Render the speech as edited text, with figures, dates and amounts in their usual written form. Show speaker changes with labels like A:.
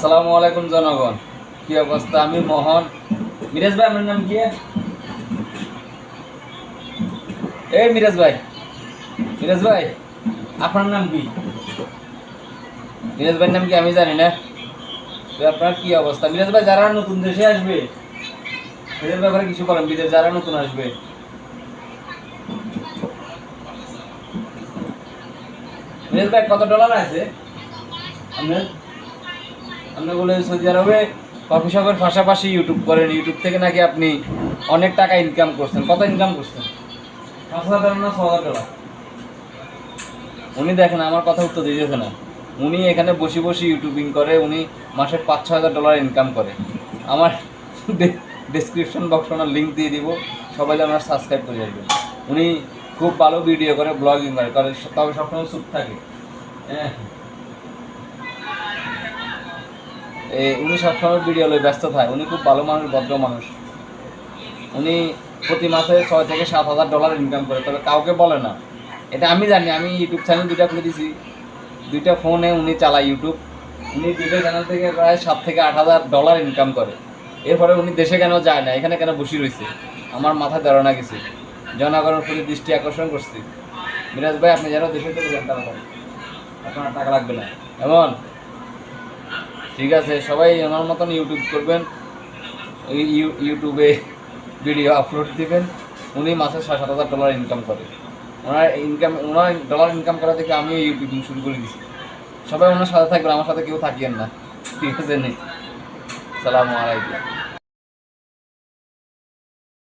A: আসসালামু আলাইকুম জনগণ, কি অবস্থা? আমি মোহন। মিরাজ ভাই, আমার নাম কি? এই মিরাজ ভাই, মিরাজ ভাই, আপনার নাম কি? মিরাজ ভাইয়ের নাম কি আমি জানি না। তো আপনার কি অবস্থা? মিরাজ ভাই, যারা নতুন দেশে আসবে এদের ব্যাপারে কিছু বলেন। বিদেশ যারা নতুন আসবে, মিরাজ ভাই কত ডলার আছে আপনার? আপনি বলে সৌদি আরবে কফি শপের পাশাপাশি ইউটিউব করেন, ইউটিউব থেকে নাকি আপনি অনেক টাকা ইনকাম করছেন। কত ইনকাম করছেন? 5,000 না 6,000 ডলার? উনি দেখেন আমার কথা উত্তর দিতেছে না। উনি এখানে বসে বসে ইউটিউবিং করে, উনি মাসে 5-6 হাজার ডলার ইনকাম করে। আমার ডেসক্রিপশন বক্স ওনার লিঙ্ক দিয়ে দিব, সবাই যেন ওনার সাবস্ক্রাইব করে আসবেন। উনি খুব ভালো ভিডিও করে, ব্লগিং করে, তবে সবসময় চুপ থাকে। হ্যাঁ, উনি সবসময় ভিডিও লয়ে ব্যস্ত থাকে। উনি খুব ভালো মানুষ, ভদ্র মানুষ। উনি প্রতি মাসে 6 থেকে 7 হাজার ডলার ইনকাম করে, তবে কাউকে বলে না। এটা আমি জানি। আমি ইউটিউব চ্যানেল 2টা খুলে দিয়েছি, 2টা ফোনে উনি চালায় ইউটিউব। উনি 2টা চ্যানেল থেকে প্রায় 7 থেকে 8 হাজার ডলার ইনকাম করে। এরপরে উনি দেশে কেন যায় না, এখানে কেন বসে রয়েছে, আমার মাথায় ধারণা কিছু। জনগণের প্রতি দৃষ্টি আকর্ষণ করছি। মিরাজ ভাই, আপনি যেন দেশে চলে যান, তাড়াতাড়ি আপনার টাকা লাগবে না এমন। ঠিক আছে, সবাই আমার মতন ইউটিউব করবেন, ইউটিউবে ভিডিও আপলোড দিবেন। উনি মাসে 6-7 হাজার ডলার ইনকাম করে। ওনার ডলার ইনকাম করা থেকে আমিও ইউটিউবিং শুরু করে দিয়েছি। সবাই ওনার সাথে থাকবেন, আমার সাথে কেউ থাকিয়েন না। ঠিক আছে নি? সালামু আলাইকুম।